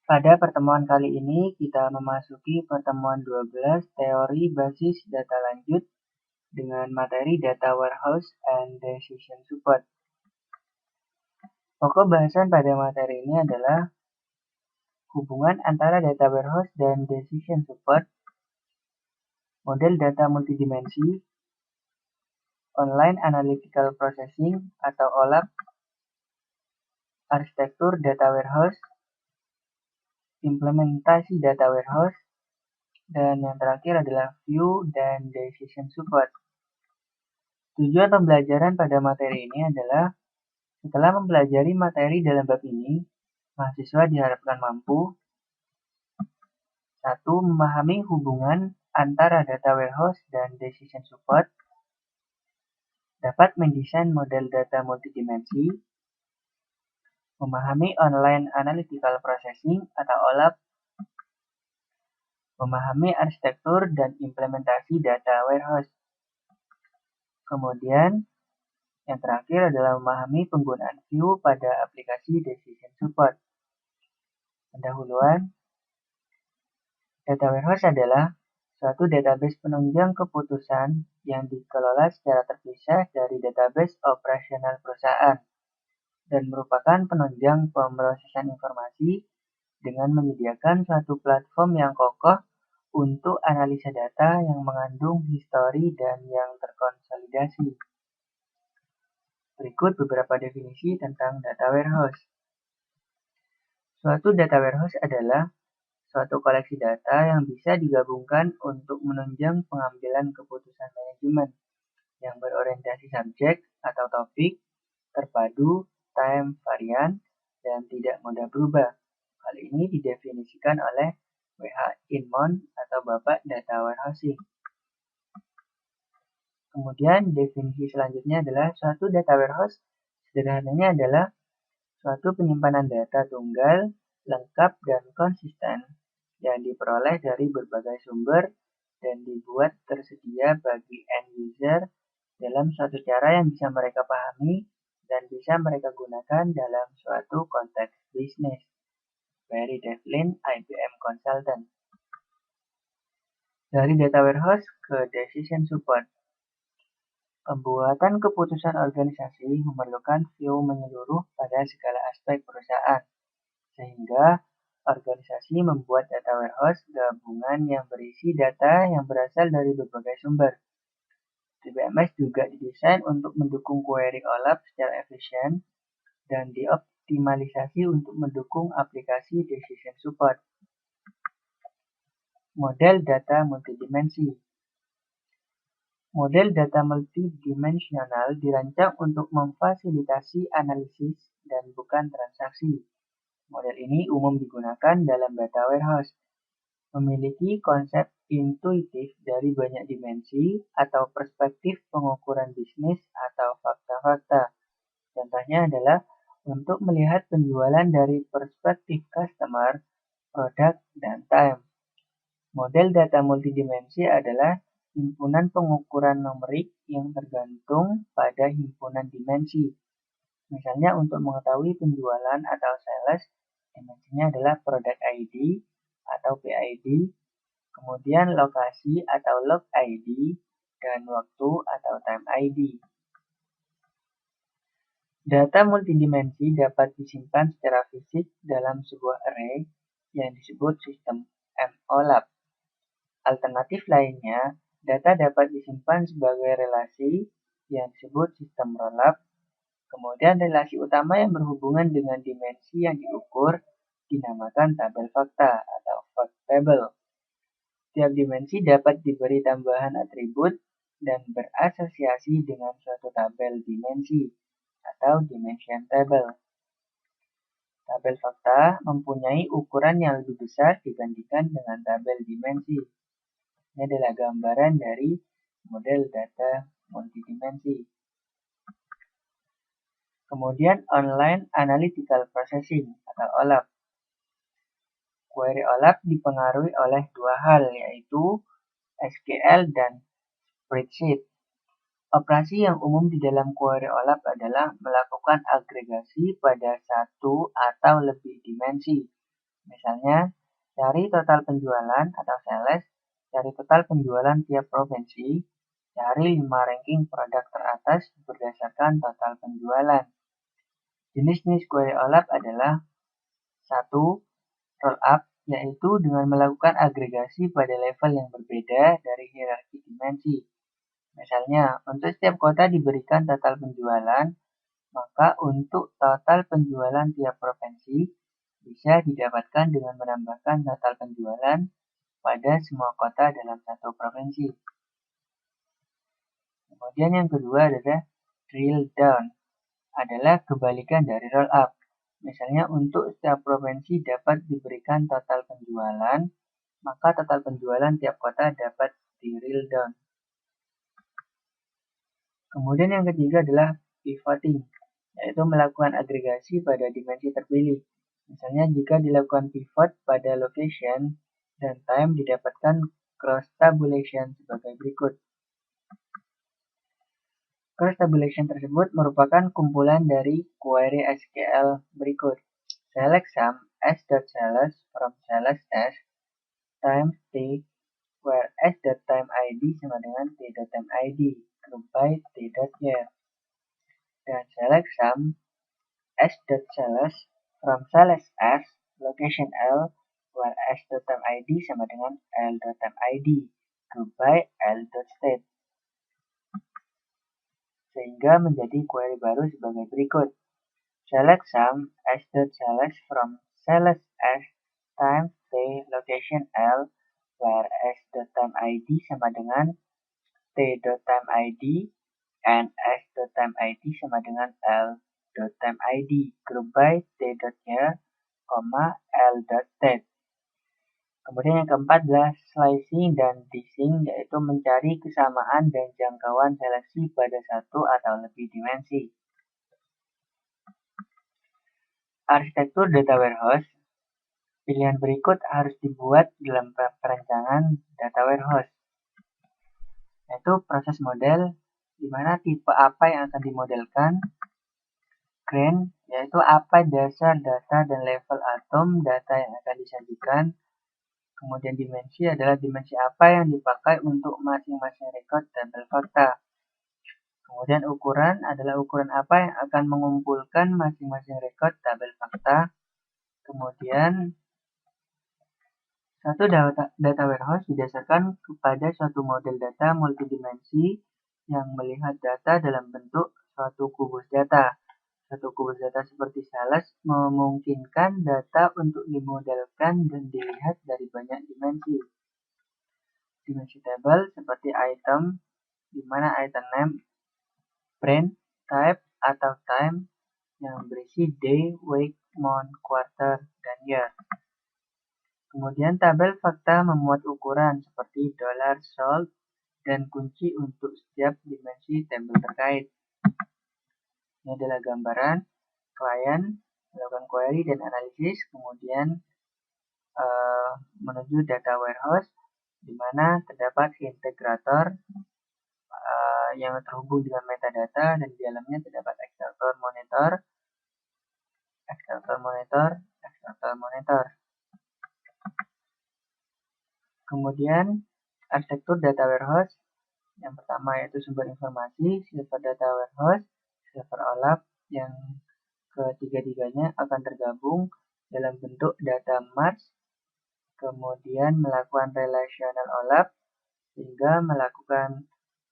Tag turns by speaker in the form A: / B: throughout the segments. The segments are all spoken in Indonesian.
A: Pada pertemuan kali ini, kita memasuki pertemuan 12 teori basis data lanjut dengan materi Data Warehouse and Decision Support. Pokok bahasan pada materi ini adalah hubungan antara Data Warehouse dan Decision Support, model data multidimensi, Online Analytical Processing atau OLAP, arsitektur Data Warehouse, implementasi Data Warehouse, dan yang terakhir adalah View dan Decision Support. Tujuan pembelajaran pada materi ini adalah setelah mempelajari materi dalam bab ini, mahasiswa diharapkan mampu 1. Memahami hubungan antara Data Warehouse dan Decision Support, dapat mendesain model data multidimensi, memahami Online Analytical Processing atau OLAP, memahami arsitektur dan implementasi Data Warehouse. Kemudian, yang terakhir adalah memahami penggunaan View pada aplikasi Decision Support. Pendahuluan, Data Warehouse adalah suatu database penunjang keputusan yang dikelola secara terpisah dari database operasional perusahaan dan merupakan penunjang pemrosesan informasi dengan menyediakan suatu platform yang kokoh untuk analisa data yang mengandung histori dan yang terkonsolidasi. Berikut beberapa definisi tentang data warehouse. Suatu data warehouse adalah suatu koleksi data yang bisa digabungkan untuk menunjang pengambilan keputusan manajemen yang berorientasi subjek atau topik, terpadu, time, varian, dan tidak mudah berubah. Hal ini didefinisikan oleh W.H. Inmon atau Bapak Data Warehousing. Kemudian definisi selanjutnya adalah suatu data warehouse. Sederhananya adalah suatu penyimpanan data tunggal, lengkap, dan konsisten yang diperoleh dari berbagai sumber dan dibuat tersedia bagi end user dalam suatu cara yang bisa mereka pahami dan bisa mereka gunakan dalam suatu konteks bisnis. Barry Devlin, IBM Consultant. Dari data warehouse ke decision support. Pembuatan keputusan organisasi memerlukan view menyeluruh pada segala aspek perusahaan, sehingga organisasi membuat data warehouse gabungan yang berisi data yang berasal dari berbagai sumber. DBMS juga didesain untuk mendukung query OLAP secara efisien dan dioptimalisasi untuk mendukung aplikasi decision support. Model data multidimensi. Model data multidimensional dirancang untuk memfasilitasi analisis dan bukan transaksi. Model ini umum digunakan dalam data warehouse. Memiliki konsep intuitif dari banyak dimensi atau perspektif pengukuran bisnis atau fakta-fakta. Contohnya adalah untuk melihat penjualan dari perspektif customer, produk, dan time. Model data multidimensi adalah himpunan pengukuran numerik yang tergantung pada himpunan dimensi. Misalnya untuk mengetahui penjualan atau sales, dimensinya adalah product ID atau PID, kemudian lokasi atau log ID, dan waktu atau time ID. Data multidimensi dapat disimpan secara fisik dalam sebuah array yang disebut sistem MOLAP. Alternatif lainnya, data dapat disimpan sebagai relasi yang disebut sistem rollup. Kemudian relasi utama yang berhubungan dengan dimensi yang diukur dinamakan tabel fakta atau fact table. Tiap dimensi dapat diberi tambahan atribut dan berasosiasi dengan suatu tabel dimensi atau dimension table. Tabel fakta mempunyai ukuran yang lebih besar dibandingkan dengan tabel dimensi. Ini adalah gambaran dari model data multidimensi. Kemudian Online Analytical Processing atau OLAP. Query OLAP dipengaruhi oleh dua hal, yaitu SQL dan spreadsheet. Operasi yang umum di dalam query OLAP adalah melakukan agregasi pada satu atau lebih dimensi. Misalnya, cari total penjualan atau sales, cari total penjualan tiap provinsi, cari 5 ranking produk teratas berdasarkan total penjualan. Jenis-jenis query OLAP adalah 1. Roll up, yaitu dengan melakukan agregasi pada level yang berbeda dari hierarki dimensi. Misalnya, untuk setiap kota diberikan total penjualan, maka untuk total penjualan tiap provinsi bisa didapatkan dengan menambahkan total penjualan pada semua kota dalam satu provinsi. Kemudian yang kedua adalah drill down, adalah kebalikan dari roll up. Misalnya untuk setiap provinsi dapat diberikan total penjualan, maka total penjualan tiap kota dapat di drill down. Kemudian yang ketiga adalah pivoting, yaitu melakukan agregasi pada dimensi terpilih. Misalnya jika dilakukan pivot pada location dan time didapatkan cross tabulation sebagai berikut. Cross tabulation tersebut merupakan kumpulan dari query SQL berikut. Select sum s.sales from sales s times t where s.timeid sama dengan t.timeid group by t.year. Dan select sum s.sales from sales s location L where s.timeid sama dengan l.timeid group by l.state. Sehingga menjadi query baru sebagai berikut. Select sum s.sales from sales s times t location L where s.timeid sama dengan t.timeid and s.timeid sama dengan l.timeid group by t.year, l.state. Kemudian yang keempat adalah slicing dan dicing, yaitu mencari kesamaan dan jangkauan seleksi pada satu atau lebih dimensi. Arsitektur data warehouse. Pilihan berikut harus dibuat dalam perencanaan data warehouse, yaitu proses model, di mana tipe apa yang akan dimodelkan, grain, yaitu apa dasar data dan level atom data yang akan disajikan. Kemudian dimensi adalah dimensi apa yang dipakai untuk masing-masing record tabel fakta. Kemudian ukuran adalah ukuran apa yang akan mengumpulkan masing-masing record tabel fakta. Kemudian satu data warehouse didasarkan kepada suatu model data multidimensi yang melihat data dalam bentuk suatu kubus data. Satu kubus data seperti sales memungkinkan data untuk dimodelkan dan dilihat dari banyak dimensi. Dimensi tabel seperti item, di mana item name, brand, type, atau time yang berisi day, week, month, quarter, dan year. Kemudian tabel fakta memuat ukuran seperti dollar sold dan kunci untuk setiap dimensi tabel terkait. Ini adalah gambaran klien melakukan query dan analisis, kemudian menuju data warehouse, di mana terdapat integrator yang terhubung dengan metadata, dan di dalamnya terdapat ekstraktor monitor, Kemudian arsitektur data warehouse, yang pertama yaitu sumber informasi, server data warehouse, server OLAP, yang ketiga-tiganya akan tergabung dalam bentuk data mart, kemudian melakukan relational OLAP, sehingga melakukan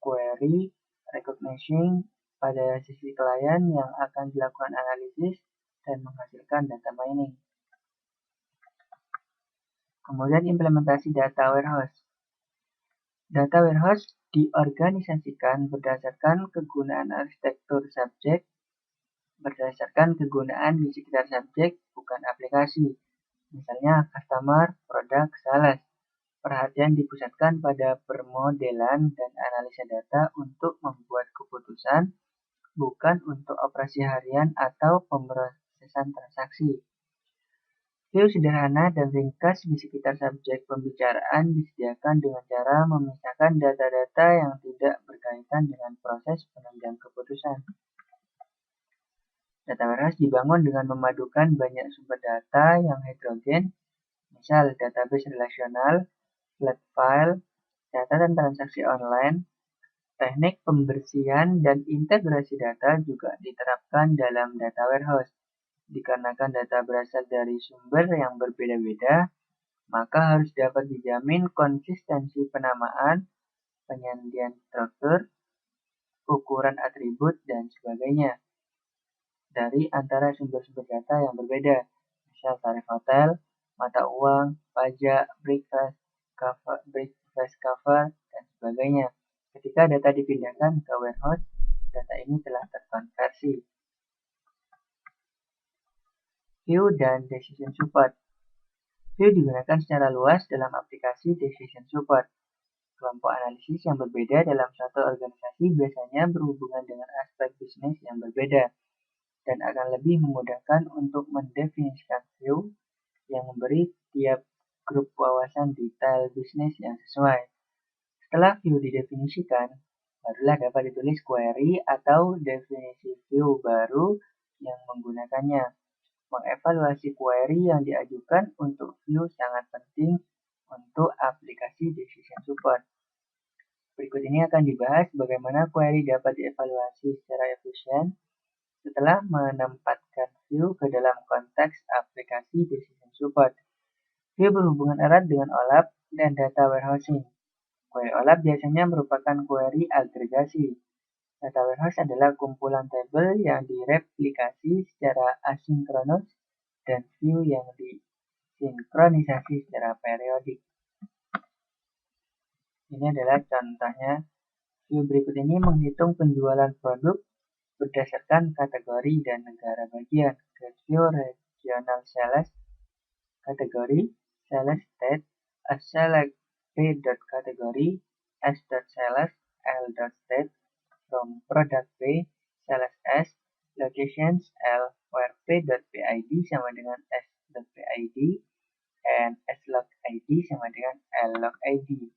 A: query recognition pada sisi klien yang akan dilakukan analisis dan menghasilkan data mining. Kemudian implementasi data warehouse. Data warehouse diorganisasikan berdasarkan kegunaan arsitektur subjek, berdasarkan kegunaan di sekitar subjek, bukan aplikasi. Misalnya customer, produk, sales. Perhatian dipusatkan pada permodelan dan analisa data untuk membuat keputusan, bukan untuk operasi harian atau pemrosesan transaksi. View sederhana dan ringkas di sekitar subjek pembicaraan disediakan dengan cara memisahkan data-data yang tidak berkaitan dengan proses penunjang keputusan. Data warehouse dibangun dengan memadukan banyak sumber data yang heterogen, misal database relasional, flat file, catatan transaksi online. Teknik pembersihan dan integrasi data juga diterapkan dalam data warehouse. Dikarenakan data berasal dari sumber yang berbeda-beda, maka harus dapat dijamin konsistensi penamaan, penyandian struktur, ukuran atribut, dan sebagainya dari antara sumber-sumber data yang berbeda, misal tarif hotel, mata uang, pajak, breakfast cover, dan sebagainya. Ketika data dipindahkan ke warehouse, data ini telah terkonversi. View dan Decision Support. View digunakan secara luas dalam aplikasi Decision Support. Kelompok analisis yang berbeda dalam suatu organisasi biasanya berhubungan dengan aspek bisnis yang berbeda dan akan lebih memudahkan untuk mendefinisikan view yang memberi tiap grup wawasan detail bisnis yang sesuai. Setelah view didefinisikan, barulah dapat ditulis query atau definisi view baru yang menggunakannya. Mengevaluasi query yang diajukan untuk view sangat penting untuk aplikasi Decision Support. Berikut ini akan dibahas bagaimana query dapat dievaluasi secara efisien setelah menempatkan view ke dalam konteks aplikasi Decision Support. View berhubungan erat dengan OLAP dan data warehousing. Query OLAP biasanya merupakan query agregasi. Data warehouse adalah kumpulan tabel yang direplikasi secara asinkronus dan view yang disinkronisasi secara periodik. Ini adalah contohnya. View berikut ini menghitung penjualan produk berdasarkan kategori dan negara bagian. Get view regional sales, kategori, sales state, a select p.category, s.sales, l.state, from product P, sales S, locations L, where p.pid sama dengan s.pid, and slogid sama dengan llogid.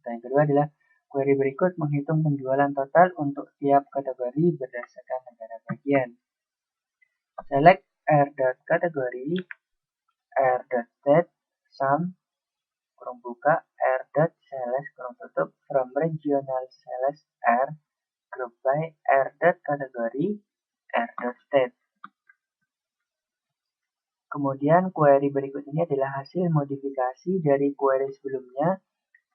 A: Yang kedua adalah query berikut menghitung penjualan total untuk tiap kategori berdasarkan negara bagian. Select r.category, r.state, sum, kurung buka, r.sales, kurung tutup, from regional sales r, group by r.category, r.state. Kemudian query berikut ini adalah hasil modifikasi dari query sebelumnya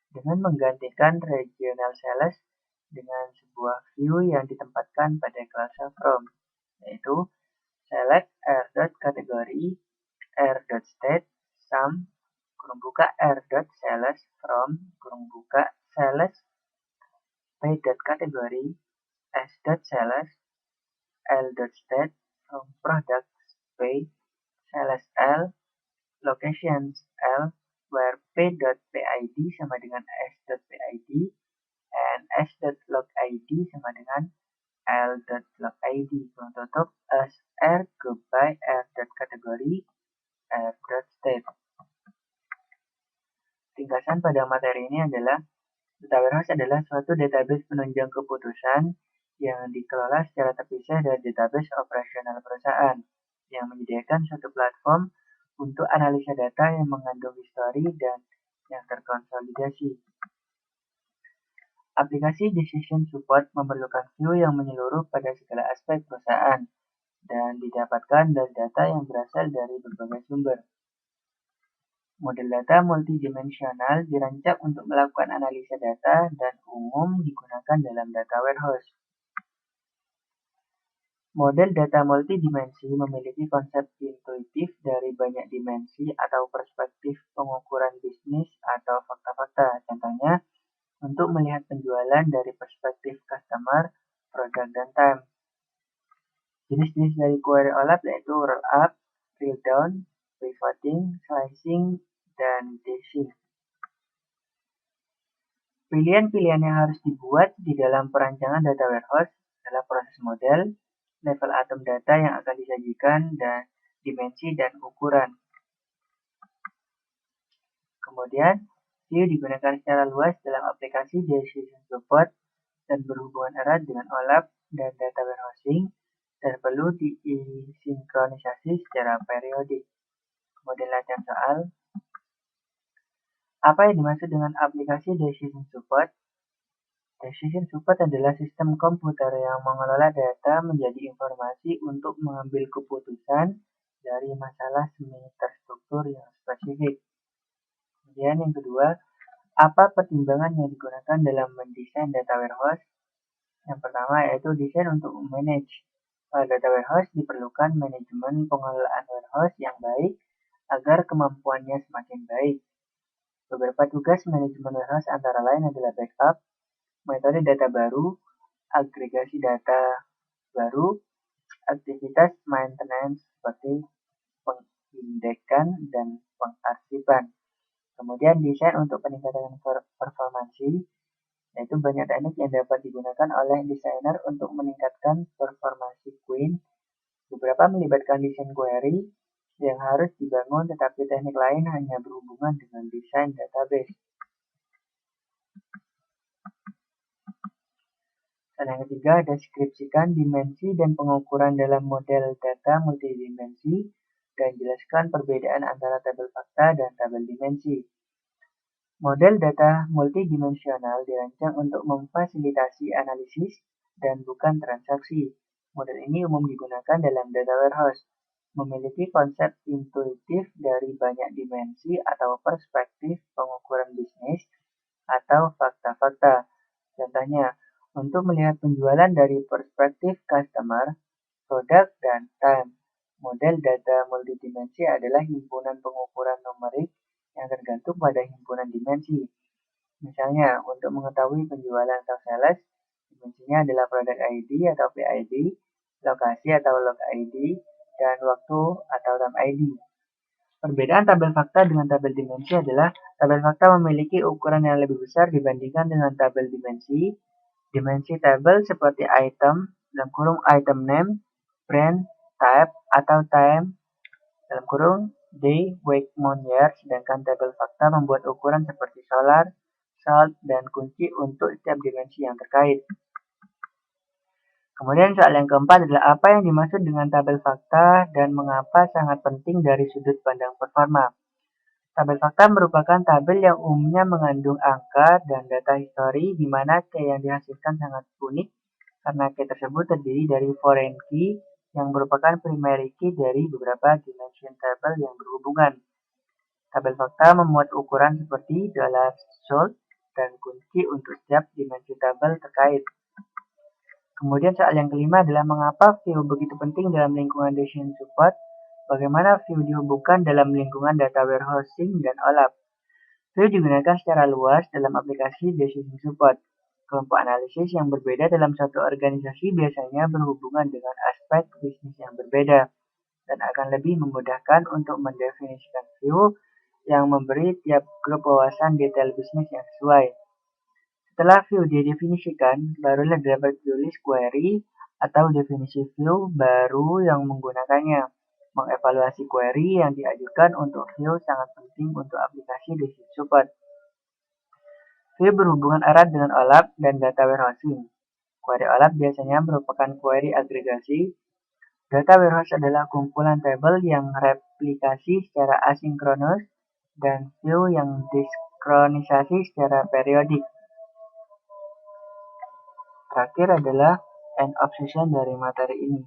A: dengan menggantikan regional sales dengan sebuah view yang ditempatkan pada kelas from, yaitu select r.category, r.state, sum, kurung buka r.sales, from, kurung buka, sales, p.category, s.sales, l.state, from products, p, sales L, locations L, where p.pid sama dengan s.pid, and s.logid sama dengan l.logid, kurung tutup, as r group by r.category, r.state. Ringkasan pada materi ini adalah data warehouse adalah suatu database penunjang keputusan yang dikelola secara terpisah dari database operasional perusahaan yang menyediakan suatu platform untuk analisa data yang mengandung histori dan yang terkonsolidasi. Aplikasi Decision Support memerlukan view yang menyeluruh pada segala aspek perusahaan dan didapatkan dari data yang berasal dari berbagai sumber. Model data multidimensional dirancang untuk melakukan analisa data dan umum digunakan dalam data warehouse. Model data multidimensi memiliki konsep intuitif dari banyak dimensi atau perspektif pengukuran bisnis atau fakta-fakta. Contohnya, untuk melihat penjualan dari perspektif customer, produk, dan time. Jenis-jenis dari query OLAP yaitu roll up, drill down, pivoting, slicing, dan dashing. Pilihan-pilihan yang harus dibuat di dalam perancangan data warehouse adalah proses model, level atom data yang akan disajikan, dan dimensi dan ukuran. Kemudian, view digunakan secara luas dalam aplikasi Decision Support dan berhubungan erat dengan OLAP dan data warehousing dan perlu disinkronisasi secara periodik. Kemudian latihan soal. Apa yang dimaksud dengan aplikasi Decision Support? Decision Support adalah sistem komputer yang mengelola data menjadi informasi untuk mengambil keputusan dari masalah semi terstruktur yang spesifik. Kemudian yang kedua, apa pertimbangan yang digunakan dalam mendesain data warehouse? Yang pertama yaitu desain untuk manage. Pada data warehouse diperlukan manajemen pengelolaan warehouse yang baik agar kemampuannya semakin baik. Beberapa tugas manajemen warehouse antara lain adalah backup, metode data baru, agregasi data baru, aktivitas maintenance seperti pengindekan dan pengarsipan. Kemudian desain untuk peningkatan performansi, yaitu banyak teknik yang dapat digunakan oleh desainer untuk meningkatkan performansi query. Beberapa melibatkan desain query yang harus dibangun, tetapi teknik lain hanya berhubungan dengan desain database. Dan yang ketiga, deskripsikan dimensi dan pengukuran dalam model data multidimensi dan jelaskan perbedaan antara tabel fakta dan tabel dimensi. Model data multidimensional dirancang untuk memfasilitasi analisis dan bukan transaksi. Model ini umum digunakan dalam data warehouse. Memiliki konsep intuitif dari banyak dimensi atau perspektif pengukuran bisnis atau fakta-fakta. Contohnya, untuk melihat penjualan dari perspektif customer, produk, dan time. Model data multidimensi adalah himpunan pengukuran numerik yang tergantung pada himpunan dimensi. Misalnya, untuk mengetahui penjualan atau sales, dimensinya adalah product ID atau PID, lokasi atau log ID, dan waktu atau time ID. Perbedaan tabel fakta dengan tabel dimensi adalah tabel fakta memiliki ukuran yang lebih besar dibandingkan dengan tabel dimensi. Dimensi tabel seperti item, dalam kurung item name, brand, type, atau time, dalam kurung day, week, month, year, sedangkan tabel fakta membuat ukuran seperti solar, salt, dan kunci untuk setiap dimensi yang terkait. Kemudian soal yang keempat adalah apa yang dimaksud dengan tabel fakta dan mengapa sangat penting dari sudut pandang performa. Tabel fakta merupakan tabel yang umumnya mengandung angka dan data histori di mana key yang dihasilkan sangat unik karena key tersebut terdiri dari foreign key yang merupakan primary key dari beberapa dimension tabel yang berhubungan. Tabel fakta memuat ukuran seperti $sold dan kunci untuk setiap dimensi tabel terkait. Kemudian soal yang kelima adalah mengapa view begitu penting dalam lingkungan decision support. Bagaimana view dihubungkan dalam lingkungan data warehousing dan OLAP. View digunakan secara luas dalam aplikasi decision support. Kelompok analisis yang berbeda dalam satu organisasi biasanya berhubungan dengan aspek bisnis yang berbeda dan akan lebih memudahkan untuk mendefinisikan view yang memberi tiap grup wawasan detail bisnis yang sesuai. Setelah view didefinisikan, barulah dapat ditulis query atau definisi view baru yang menggunakannya. Mengevaluasi query yang diajukan untuk view sangat penting untuk aplikasi decision support. View berhubungan erat dengan OLAP dan data warehousing. Query OLAP biasanya merupakan query agregasi. Data warehouse adalah kumpulan tabel yang replikasi secara asinkronus dan view yang diskronisasi secara periodik. Terakhir adalah end of session dari materi ini.